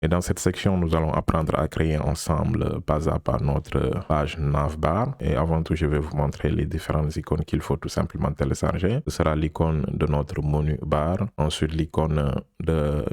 Et dans cette section, nous allons apprendre à créer ensemble, pas à pas, notre page navbar. Et avant tout, je vais vous montrer les différentes icônes qu'il faut tout simplement télécharger. Ce sera l'icône de notre menu bar, ensuite l'icône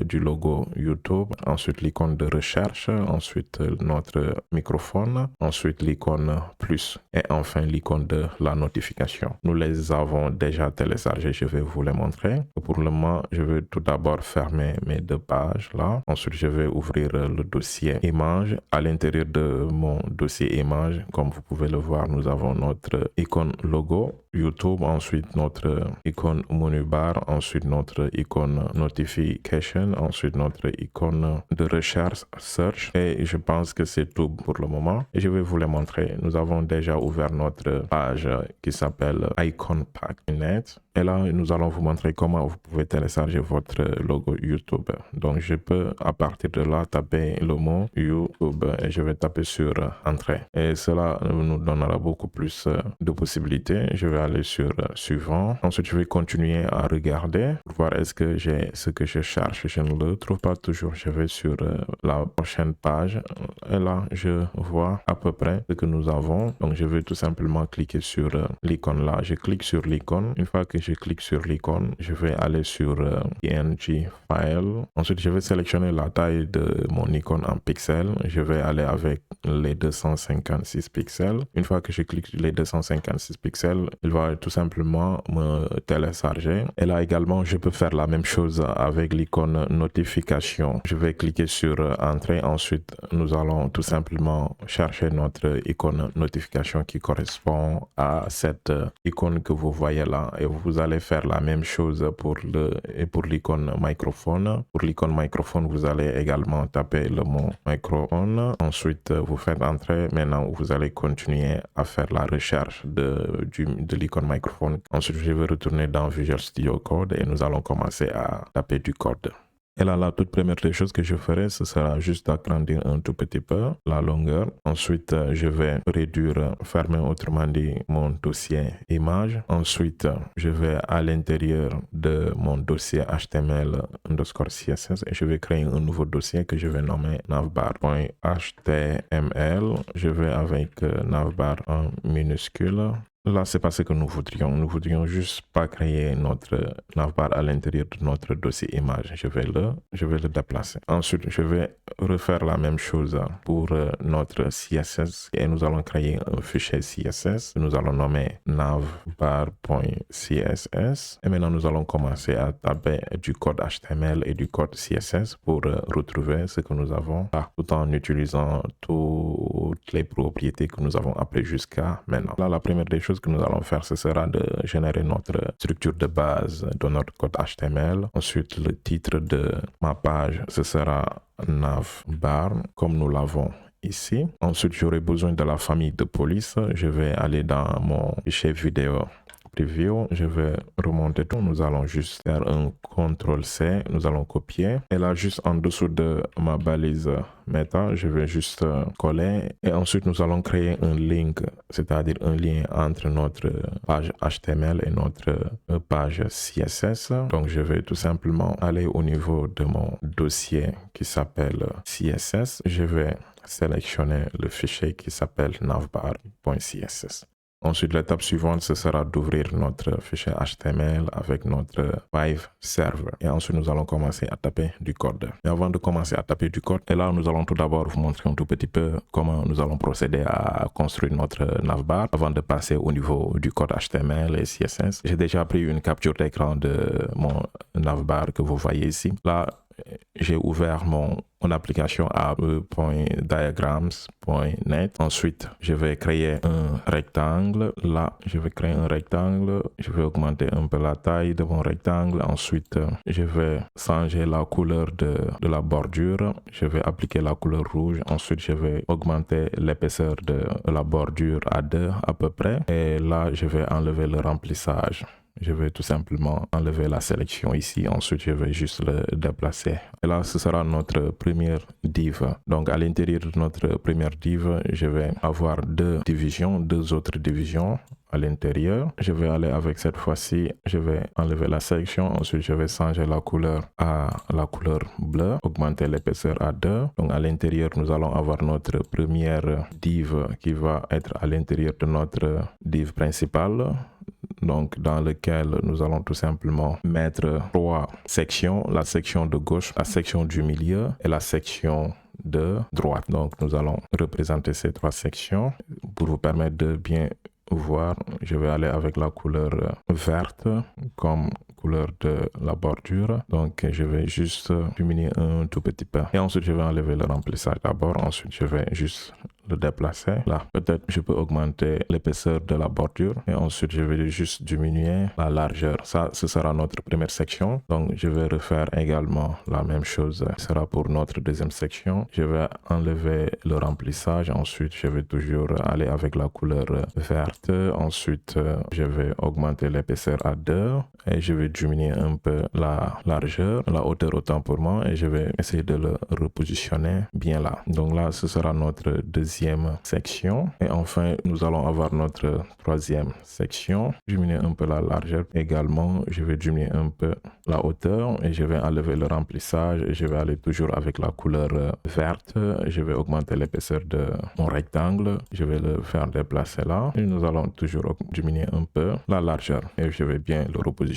du logo YouTube, ensuite l'icône de recherche, ensuite notre microphone, ensuite l'icône plus et enfin l'icône de la notification. Nous les avons déjà téléchargés, je vais vous les montrer. Pour le moment, je vais tout d'abord fermer mes deux pages là. Ensuite, je vais ouvrir le dossier image. À l'intérieur de mon dossier image, comme vous pouvez le voir, nous avons notre icône logo YouTube, ensuite notre icône menu bar, ensuite notre icône notification, ensuite notre icône de recherche search, et je pense que c'est tout pour le moment et je vais vous les montrer. Nous avons déjà ouvert notre page qui s'appelle iconpack.net et là nous allons vous montrer comment vous pouvez télécharger votre logo YouTube. Donc je peux à partir de là taper le mot YouTube et je vais taper sur entrée et cela nous donnera beaucoup plus de possibilités. Je vais aller sur suivant. Ensuite, je vais continuer à regarder pour voir est-ce que j'ai ce que je cherche. Je ne le trouve pas toujours. Je vais sur la prochaine page et là, je vois à peu près ce que nous avons. Donc, je vais tout simplement cliquer sur l'icône là. Je clique sur l'icône. Une fois que je clique sur l'icône, je vais aller sur PNG File. Ensuite, je vais sélectionner la taille de mon icône en pixels. Je vais aller avec les 256 pixels. Une fois que je clique sur les 256 pixels, il va tout simplement me télécharger. Et là également, je peux faire la même chose avec l'icône notification. Je vais cliquer sur entrée. Ensuite, nous allons tout simplement chercher notre icône notification qui correspond à cette icône que vous voyez là. Et vous allez faire la même chose pour l'icône microphone. Pour l'icône microphone, vous allez également taper le mot microphone. Ensuite, vous faites entrer. Maintenant, vous allez continuer à faire la recherche de l'icône microphone. Ensuite, je vais retourner dans Visual Studio Code et nous allons commencer à taper du code. Et là, la toute première des choses que je ferai, ce sera juste d'agrandir un tout petit peu la longueur. Ensuite, je vais réduire, fermer autrement dit mon dossier image. Ensuite, je vais à l'intérieur de mon dossier HTML underscore CSS et je vais créer un nouveau dossier que je vais nommer navbar.html. Je vais avec navbar en minuscule. Là, c'est pas ce que nous voudrions. Nous voudrions juste pas créer notre navbar à l'intérieur de notre dossier image. Je vais le déplacer. Ensuite, je vais refaire la même chose pour notre CSS et nous allons créer un fichier CSS que nous allons nommer navbar.css. Et maintenant, nous allons commencer à taper du code HTML et du code CSS pour retrouver ce que nous avons là, tout en utilisant toutes les propriétés que nous avons appris jusqu'à maintenant. Là, la première des choses que nous allons faire, ce sera de générer notre structure de base de notre code HTML. Ensuite, le titre de ma page, ce sera navbar, comme nous l'avons ici. Ensuite, j'aurai besoin de la famille de police. Je vais aller dans mon fichier vidéo preview, je vais remonter tout. Nous allons juste faire un CTRL-C, nous allons copier. Et là, juste en dessous de ma balise meta, je vais juste coller. Et ensuite, nous allons créer un link, c'est-à-dire un lien entre notre page HTML et notre page CSS. Donc, je vais tout simplement aller au niveau de mon dossier qui s'appelle CSS. Je vais sélectionner le fichier qui s'appelle navbar.css. Ensuite, l'étape suivante, ce sera d'ouvrir notre fichier HTML avec notre Vive server. Et ensuite, nous allons commencer à taper du code. Mais avant de commencer à taper du code, et là, nous allons tout d'abord vous montrer un tout petit peu comment nous allons procéder à construire notre navbar avant de passer au niveau du code HTML et CSS. J'ai déjà pris une capture d'écran de mon navbar que vous voyez ici. Là, j'ai ouvert mon application app.diagrams.net. Ensuite, je vais créer un rectangle. Là, je vais créer un rectangle. Je vais augmenter un peu la taille de mon rectangle. Ensuite, je vais changer la couleur de la bordure. Je vais appliquer la couleur rouge. Ensuite, je vais augmenter l'épaisseur de la bordure à 2 à peu près. Et là, je vais enlever le remplissage. Je vais tout simplement enlever la sélection ici. Ensuite, je vais juste le déplacer. Et là, ce sera notre première div. Donc, à l'intérieur de notre première div, je vais avoir deux autres divisions à l'intérieur. Je vais aller avec cette fois-ci, je vais enlever la section, ensuite je vais changer la couleur à la couleur bleue, augmenter l'épaisseur à 2. Donc à l'intérieur, nous allons avoir notre première div qui va être à l'intérieur de notre div principale. Donc dans lequel nous allons tout simplement mettre 3 sections, la section de gauche, la section du milieu et la section de droite. Donc nous allons représenter ces 3 sections. Pour vous permettre de bien voir, je vais aller avec la couleur verte comme couleur de la bordure. Donc je vais juste diminuer un tout petit peu. Et ensuite je vais enlever le remplissage d'abord. Ensuite je vais juste le déplacer. Là, peut-être je peux augmenter l'épaisseur de la bordure. Et ensuite je vais juste diminuer la largeur. Ça, ce sera notre première section. Donc je vais refaire également la même chose. Ce sera pour notre deuxième section. Je vais enlever le remplissage. Ensuite je vais toujours aller avec la couleur verte. Ensuite je vais augmenter l'épaisseur à 2. Et je vais diminuer un peu la largeur, la hauteur autant pour moi, et je vais essayer de le repositionner bien là. Donc là, ce sera notre deuxième section. Et enfin, nous allons avoir notre troisième section. Diminuer un peu la largeur également. Je vais diminuer un peu la hauteur et je vais enlever le remplissage et je vais aller toujours avec la couleur verte. Je vais augmenter l'épaisseur de mon rectangle. Je vais le faire déplacer là. Et nous allons toujours diminuer un peu la largeur et je vais bien le repositionner.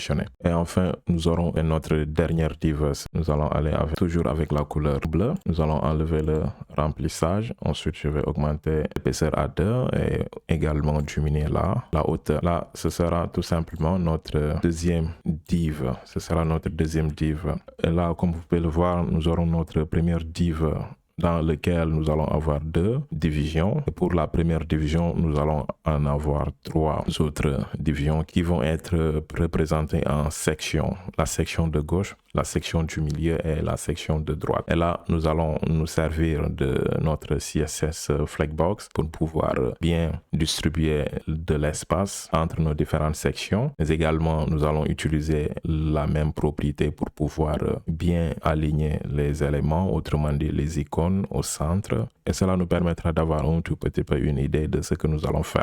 Et enfin, nous aurons notre dernière div. Nous allons aller toujours avec la couleur bleue. Nous allons enlever le remplissage. Ensuite, je vais augmenter l'épaisseur à 2 et également diminuer la hauteur. Là, ce sera tout simplement notre deuxième div. Ce sera notre deuxième div. Et là, comme vous pouvez le voir, nous aurons notre première div dans lequel nous allons avoir 2 divisions. Et pour la première division, nous allons en avoir 3 autres divisions qui vont être représentées en sections. La section de gauche, la section du milieu et la section de droite. Et là, nous allons nous servir de notre CSS Flexbox pour pouvoir bien distribuer de l'espace entre nos différentes sections. Mais également, nous allons utiliser la même propriété pour pouvoir bien aligner les éléments, autrement dit les icônes au centre. Et cela nous permettra d'avoir un tout petit peu une idée de ce que nous allons faire.